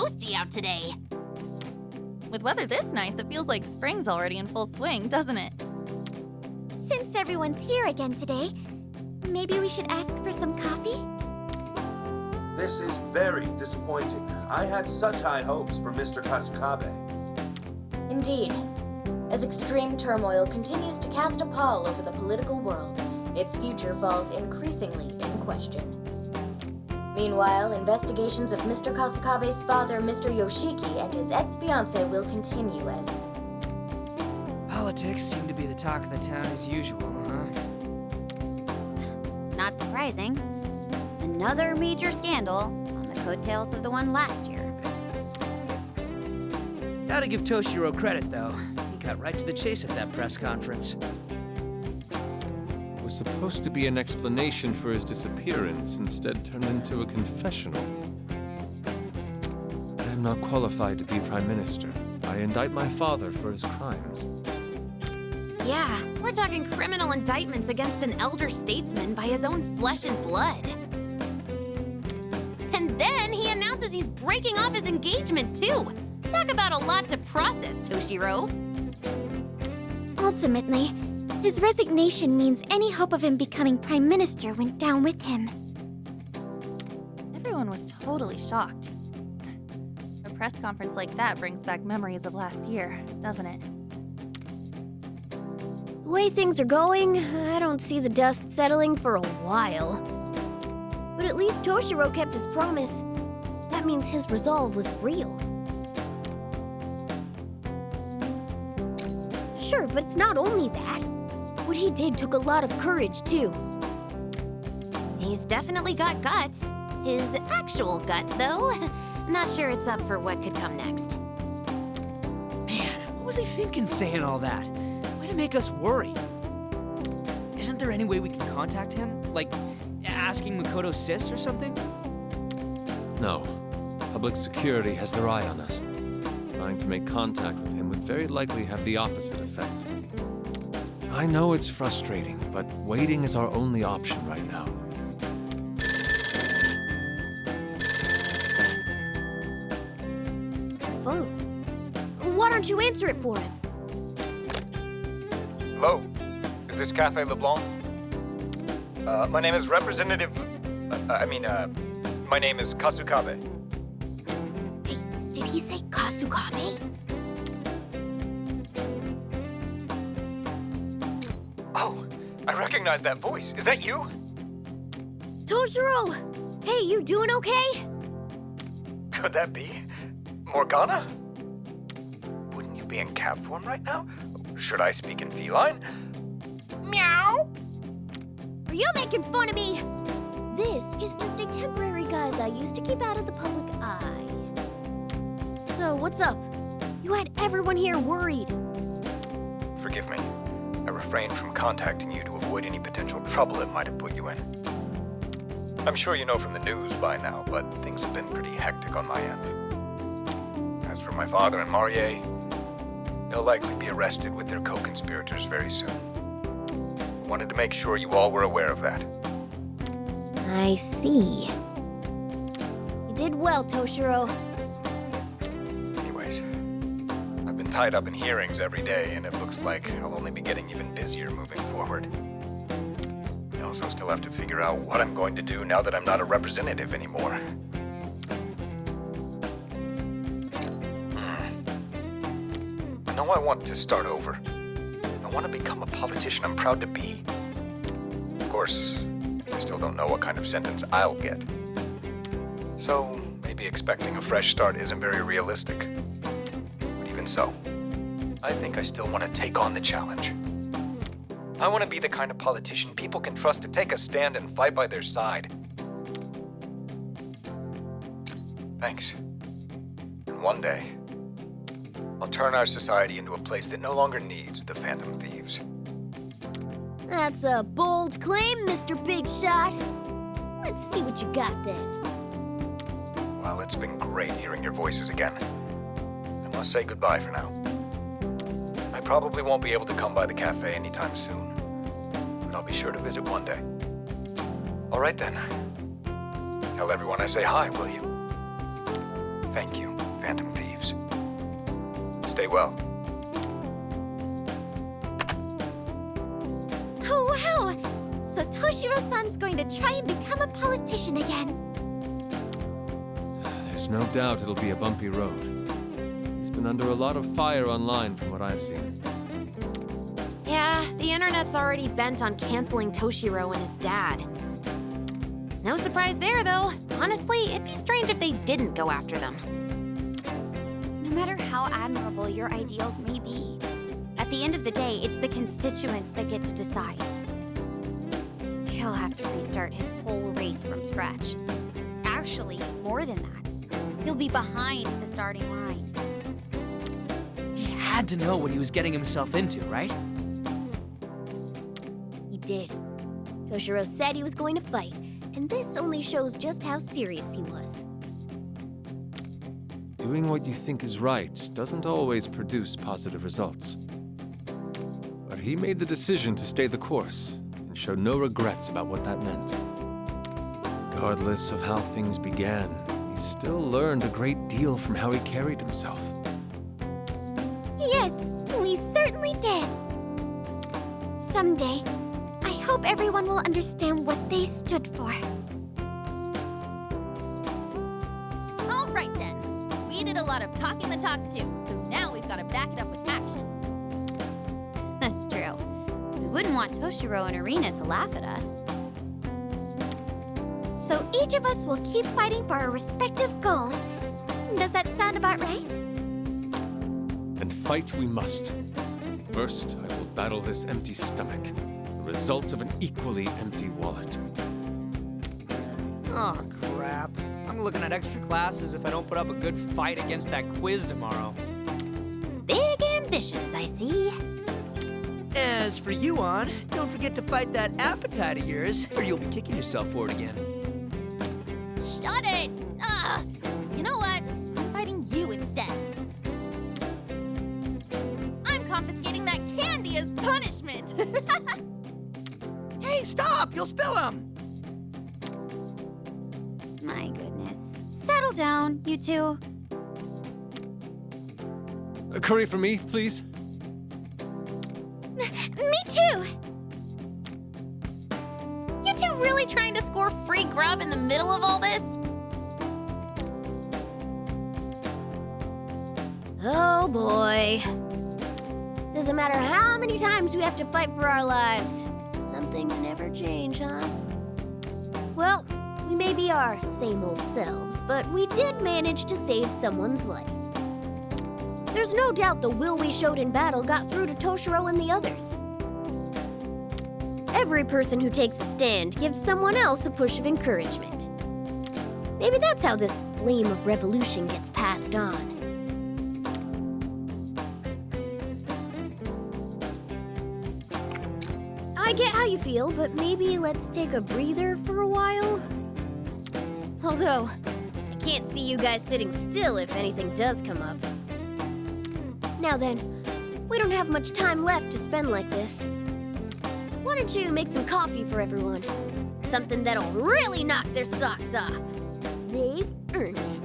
toasty out today. With weather this nice, it feels like spring's already in full swing, doesn't it? Since everyone's here again today, maybe we should ask for some coffee? This is very disappointing. I had such high hopes for Mr. Kasukabe. Indeed. As extreme turmoil continues to cast a pall over the political world, its future falls increasingly in question. Meanwhile, investigations of Mr. Kasukabe's father, Mr. Yoshiki, and his ex-fiancée will continue as... Politics seem to be the talk of the town as usual, huh? It's not surprising. Another major scandal on the coattails of the one last year. Gotta give Toshiro credit, though. He got right to the chase at that press conference. Was supposed to be an explanation for his disappearance, instead turned into a confessional. I am not qualified to be Prime Minister. I indict my father for his crimes. Yeah, we're talking criminal indictments against an elder statesman by his own flesh and blood. And then he announces he's breaking off his engagement, too. Talk about a lot to process, Toshiro. Ultimately, his resignation means any hope of him becoming Prime Minister went down with him. Everyone was totally shocked. A press conference like that brings back memories of last year, doesn't it? The way things are going, I don't see the dust settling for a while. But at least Toshiro kept his promise. That means his resolve was real. Sure, but it's not only that. What he did took a lot of courage, too. He's definitely got guts. His actual gut, though, not sure it's up for what could come next. Man, what was he thinking saying all that? Way to make us worry. Isn't there any way we can contact him? Like, asking Makoto Sis or something? No. Public security has their eye on us. Trying to make contact with him would very likely have the opposite effect. I know it's frustrating, but waiting is our only option right now. Phone. Why don't you answer it for him? Hello, is this Cafe LeBlanc? My name is Representative... my name is Kasukabe. Hey, did he say Kasukabe? Oh, I recognize that voice. Is that you? Toshiro! Hey, you doing okay? Could that be? Morgana? Wouldn't you be in cat form right now? Should I speak in feline? Meow! Are you making fun of me? This is just a temporary guise I used to keep out of the public eye. So, what's up? You had everyone here worried. Forgive me. I refrained from contacting you to avoid any potential trouble it might have put you in. I'm sure you know from the news by now, but things have been pretty hectic on my end. As for my father and Marie, they'll likely be arrested with their co-conspirators very soon. Wanted to make sure you all were aware of that. I see. You did well, Toshiro. Anyways, I've been tied up in hearings every day, and it looks like I'll only be getting even busier moving forward. I also still have to figure out what I'm going to do now that I'm not a representative anymore. I know I want to start over. I want to become a politician I'm proud to be. Of course, I still don't know what kind of sentence I'll get. So, maybe expecting a fresh start isn't very realistic. But even so, I think I still want to take on the challenge. I want to be the kind of politician people can trust to take a stand and fight by their side. Thanks. And one day, I'll turn our society into a place that no longer needs the Phantom Thieves. That's a bold claim, Mr. Big Shot. Let's see what you got then. Well, it's been great hearing your voices again. I must say goodbye for now. I probably won't be able to come by the cafe anytime soon, but I'll be sure to visit one day. All right then. Tell everyone I say hi, will you? Thank you, Phantom Thieves. Stay well. Oh, wow! So Toshiro-san's going to try and become a politician again. There's no doubt it'll be a bumpy road. He's been under a lot of fire online from what I've seen. Yeah, the internet's already bent on canceling Toshiro and his dad. No surprise there, though. Honestly, it'd be strange if they didn't go after them. No matter how admirable your ideals may be, at the end of the day, it's the constituents that get to decide. He'll have to restart his whole race from scratch. Actually, more than that. He'll be behind the starting line. He had to know what he was getting himself into, right? He did. Toshiro said he was going to fight, and this only shows just how serious he was. Doing what you think is right doesn't always produce positive results. But he made the decision to stay the course and showed no regrets about what that meant. Regardless of how things began, he still learned a great deal from how he carried himself. Yes, we certainly did. Someday, I hope everyone will understand what they stood for. All right then. We did a lot of talking the talk too, so now we've got to back it up with action. That's true. We wouldn't want Toshiro and Arena to laugh at us. So each of us will keep fighting for our respective goals. Does that sound about right? And fight we must. First, I will battle this empty stomach, the result of an equally empty wallet. Oh, crap. I'm looking at extra classes if I don't put up a good fight against that quiz tomorrow. Big ambitions, I see. As for you, An, don't forget to fight that appetite of yours, or you'll be kicking yourself for it again. Shut it! You know what? I'm fighting you instead. I'm confiscating that candy as punishment. Hey, stop! You'll spill them! My goodness. Settle down, you two. A curry for me, please? Me too! You two really trying to score free grub in the middle of all this? Oh boy. Doesn't matter how many times we have to fight for our lives. Some things never change, huh? Well, we may be our same old selves, but we did manage to save someone's life. There's no doubt the will we showed in battle got through to Toshiro and the others. Every person who takes a stand gives someone else a push of encouragement. Maybe that's how this flame of revolution gets passed on. I get how you feel, but maybe let's take a breather for a while. Although, I can't see you guys sitting still if anything does come up. Now then, we don't have much time left to spend like this. Why don't you make some coffee for everyone? Something that'll really knock their socks off. They've earned it.